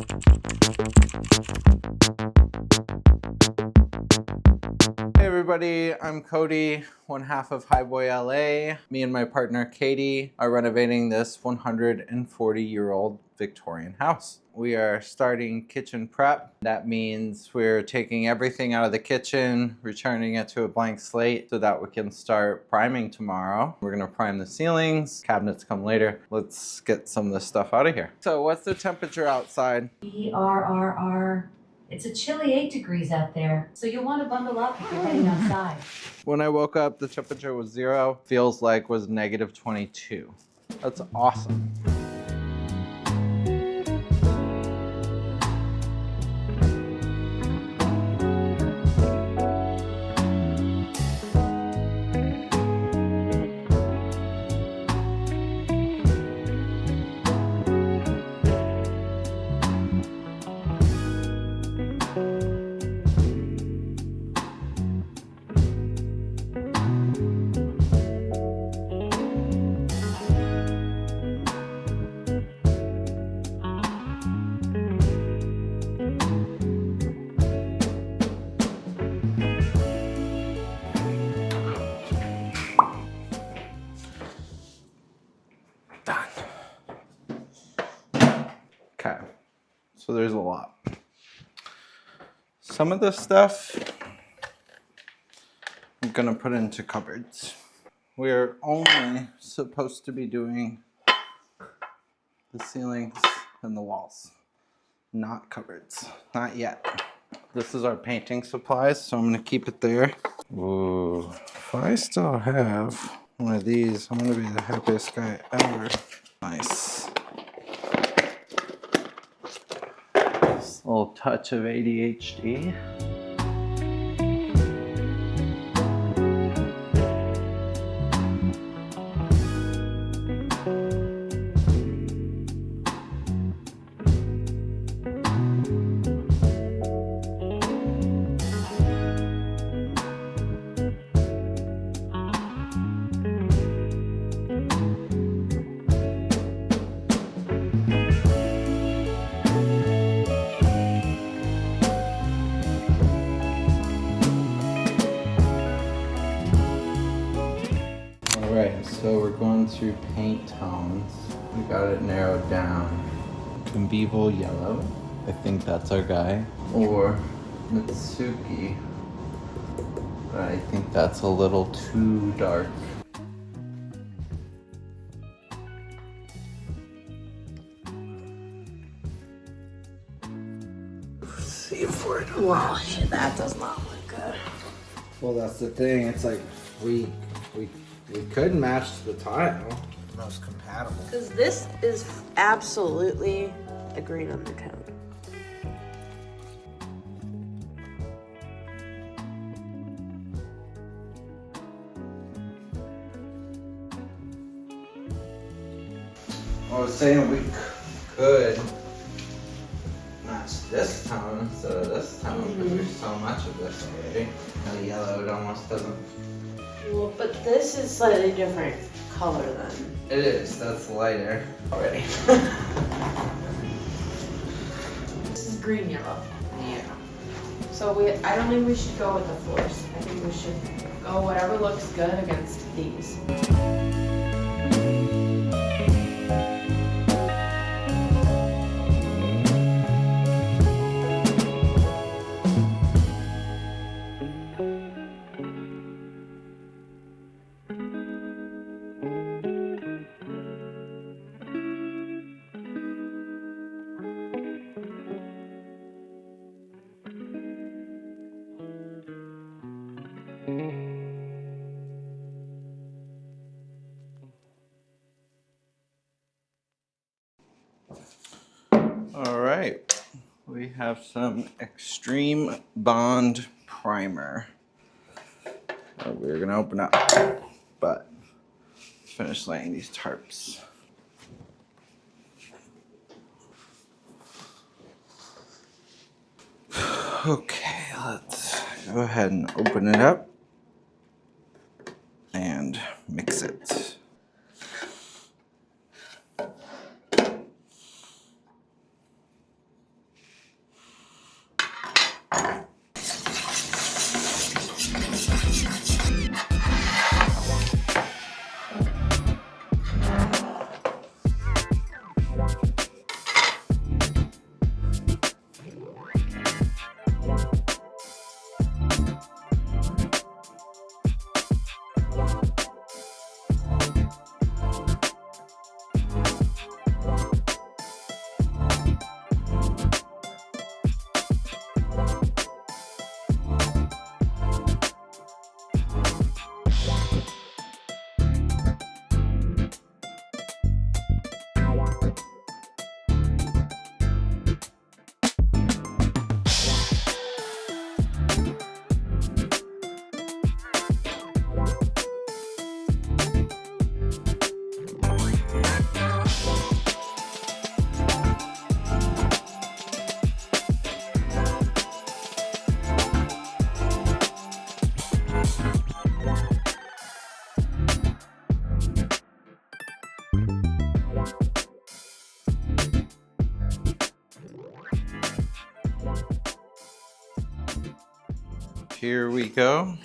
Hey everybody, I'm Cody, one half of Highboy LA. Me and my partner Katie are renovating this 140-year-old Victorian house. We are starting kitchen prep. That means we're taking everything out of the kitchen, returning it to a blank slate so that we can start priming tomorrow. We're gonna prime the ceilings, cabinets come later. Let's get some of this stuff out of here. So what's the temperature outside? It's a chilly 8 degrees out there, so you'll want to bundle up if you're heading outside. When I woke up, the temperature was 0. Feels like was negative 22. That's awesome. Okay, so there's a lot. Some of this stuff I'm gonna put into cupboards. We're only supposed to be doing the ceilings and the walls, not cupboards, not yet. This is our painting supplies, so I'm gonna keep it there. Ooh, if I still have one of these, I'm gonna be the happiest guy ever. Nice. A little touch of ADHD. Alright, so we're going through paint tones. We got it narrowed down. Convivial yellow, I think that's our guy. Or Mitsuki, but I think that's a little too dark. See if we're Wow, that does not look good. Well, that's the thing. It's like we could match the tile. Most compatible. Because this is absolutely a green undertone. I was saying we could match this tone instead of this tone because there's so much of this already. The yellow, it almost doesn't. Well, but this is slightly different color than. It is. That's lighter already. This is green yellow. Yeah. So I don't think we should go with the floors. I think we should go whatever looks good against these. All right. We have some Extreme Bond primer that we're gonna open up, but let's finish laying these tarps. Okay, let's go ahead and open it up and mix it. Here we go.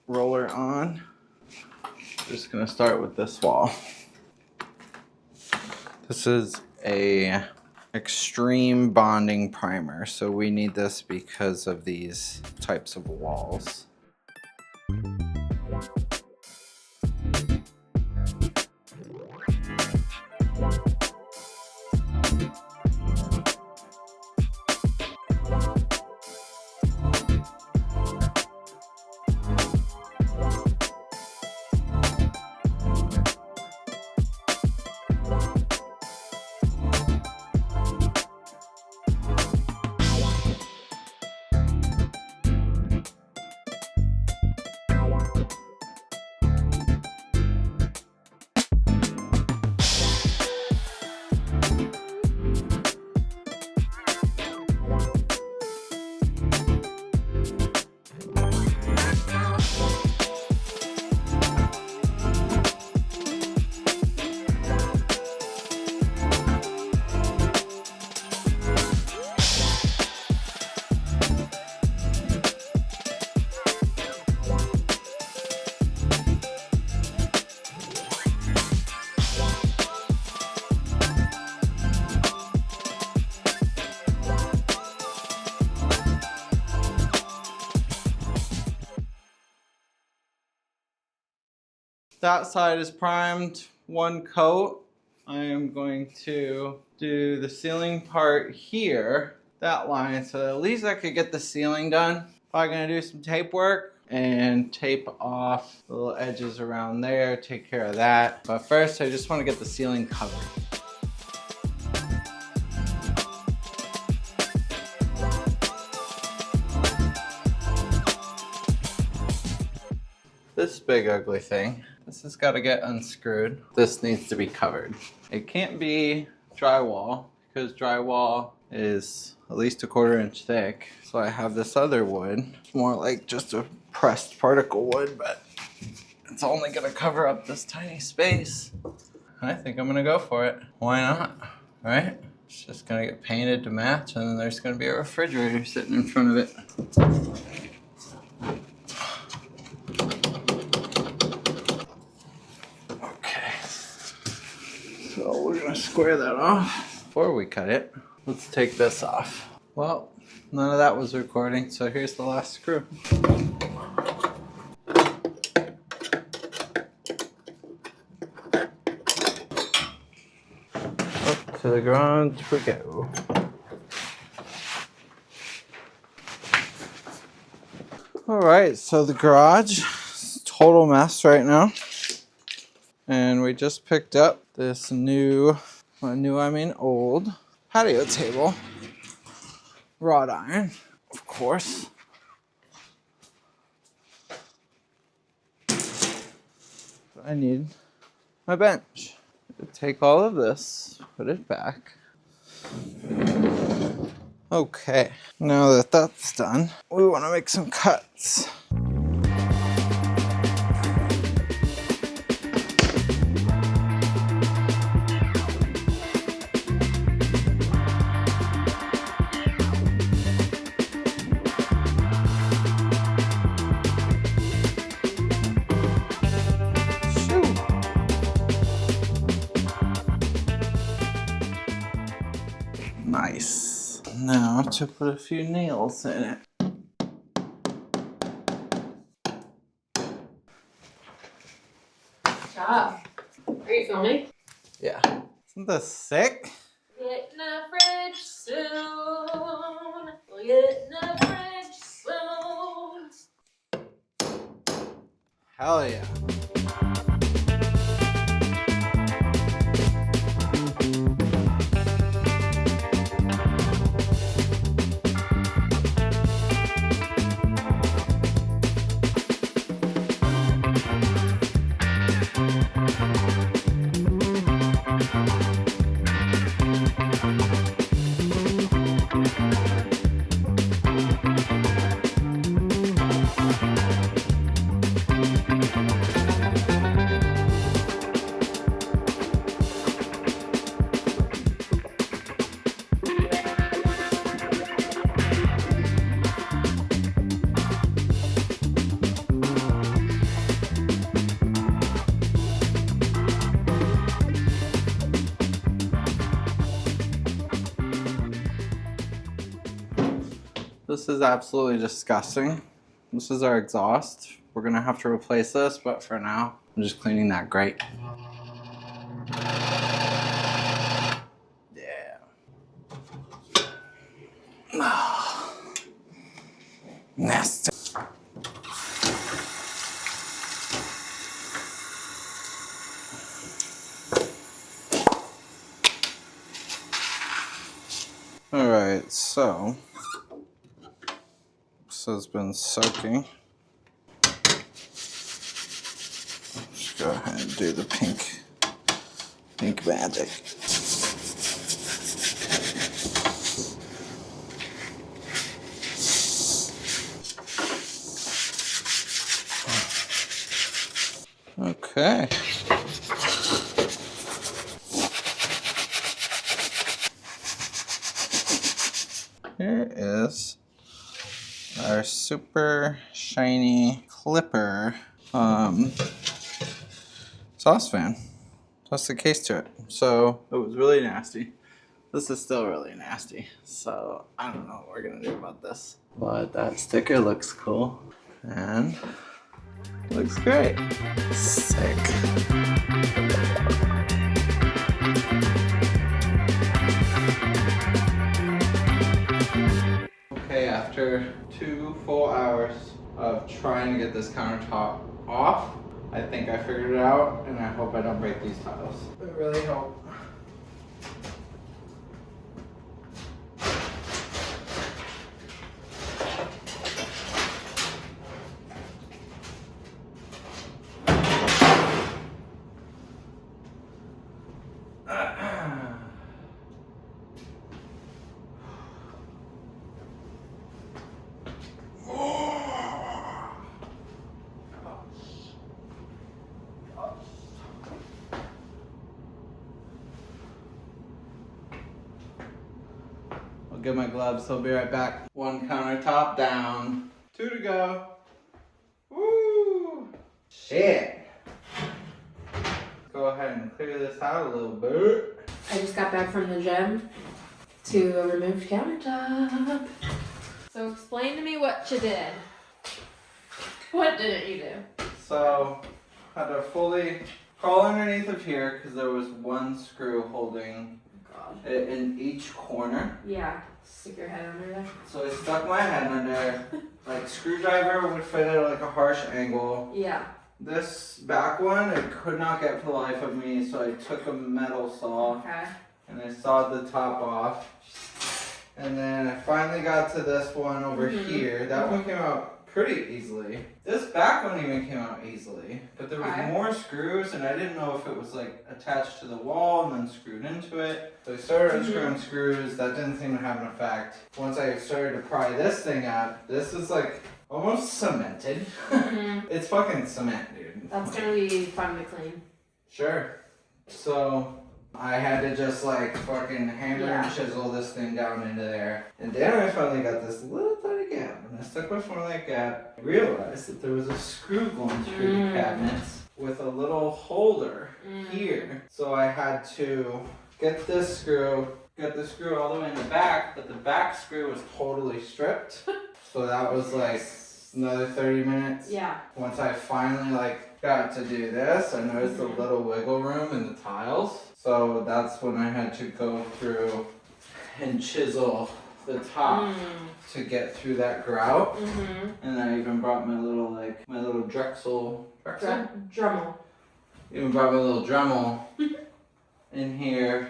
Roller on. Just gonna start with this wall. This is a extreme bonding primer, so we need this because of these types of walls. That side is primed, one coat. I am going to do the ceiling part here, that line, so at least I could get the ceiling done. Probably gonna do some tape work and tape off the little edges around there, take care of that. But first, I just wanna get the ceiling covered. This big ugly thing, this has got to get unscrewed. This needs to be covered. It can't be drywall because drywall is at least 1/4 inch thick. So I have this other wood. It's more like just a pressed particle wood, but it's only going to cover up this tiny space. I think I'm going to go for it. Why not? Right? It's just going to get painted to match, and then there's going to be a refrigerator sitting in front of it. So we're gonna square that off. Before we cut it, let's take this off. Well, none of that was recording, so here's the last screw. Up to the garage we go. All right, so the garage is a total mess right now. And we just picked up this old patio table. Wrought iron, of course. I need my bench. Take all of this, put it back. Okay, now that that's done, we want to make some cuts. Nice. Now to put a few nails in it. Job. Are you filming? Yeah. Isn't this sick? Get in the fridge soon. We'll get in the fridge soon. Hell yeah. This is absolutely disgusting. This is our exhaust. We're gonna have to replace this, but for now, I'm just cleaning that grate. Yeah. Nasty. Alright, so this has been soaking. Let's go ahead and do the pink magic. Okay. Here is our super shiny clipper saucepan. That's the case to it. So it was really nasty. This is still really nasty. So I don't know what we're gonna do about this. But that sticker looks cool and looks great. Sick. Okay, after 2 full hours of trying to get this countertop off, I think I figured it out, and I hope I don't break these tiles. I really hope. I'll get my gloves, I'll be right back. 1 countertop down, 2 to go. Woo! Shit. Go ahead and clear this out a little bit. I just got back from the gym to a removed countertop. So explain to me what you did. What didn't you do? So, had to fully crawl underneath of here because there was 1 screw holding it in each corner. Yeah, stick your head under there. So I stuck my head under, like screwdriver would fit at like a harsh angle. Yeah. This back one, I could not get for the life of me, so I took a metal saw and I sawed the top off. And then I finally got to this one over here. That one came out pretty easily. This back one even came out easily, but there was more screws and I didn't know if it was like attached to the wall and then screwed into it. So I started unscrewing screws. That didn't seem to have an effect. Once I started to pry this thing up, this is like almost cemented. It's fucking cement, dude. That's gonna be fun to clean. Sure. So I had to just like fucking hammer and chisel this thing down into there. And then I finally got this little tiny gap. And I stuck my foot in that gap. I realized that there was a screw going through the cabinets with a little holder here. So I had to get this screw all the way in the back, but the back screw was totally stripped. So that was like another 30 minutes. Yeah. Once I finally like got to do this, I noticed a little wiggle room in the tiles. So that's when I had to go through and chisel the top to get through that grout. And I even brought my little Dremel. Even brought my little Dremel in here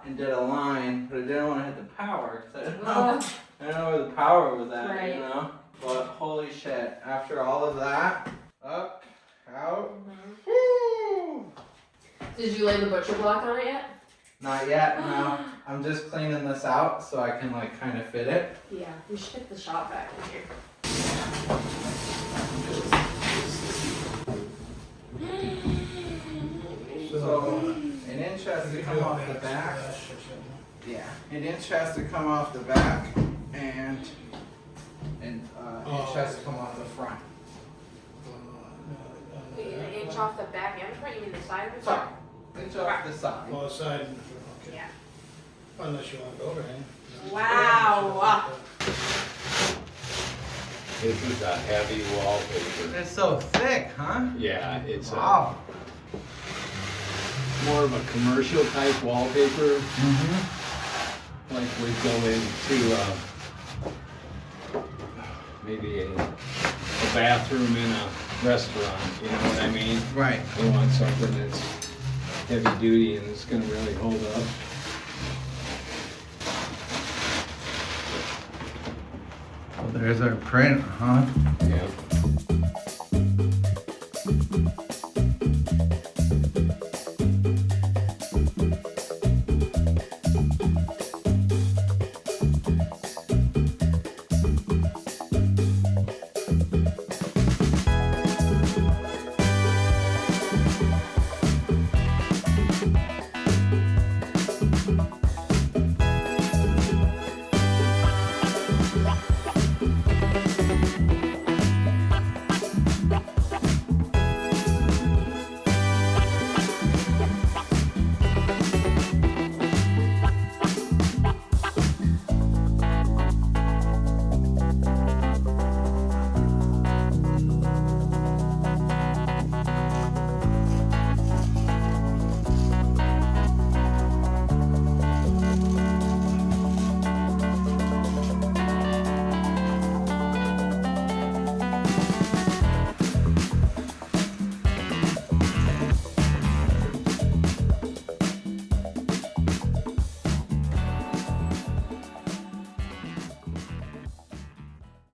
and did a line, but I didn't want to hit the power because I didn't know where the power was at, you know? But holy shit, after all of that, up, out, woo! Did you lay the butcher block on it yet? Not yet, no. I'm just cleaning this out so I can like kind of fit it. Yeah, we should get the shop back in here. So, an inch has to come off the back. Yeah, an inch has to come off the back and an inch has to come off the front. Wait, an inch off the back and the front? You mean the side of the Sorry, front? inch off the side. Oh, side and the front, okay. Yeah. Unless you want to overhang. Wow. This is a heavy wallpaper. It's so thick, huh? Yeah, it's Wow. more of a commercial type wallpaper. Mm-hmm. Like we go into maybe a bathroom in a restaurant, you know what I mean? Right. We want something that's heavy duty and it's gonna really hold up. Well, there's our print, huh? Yeah.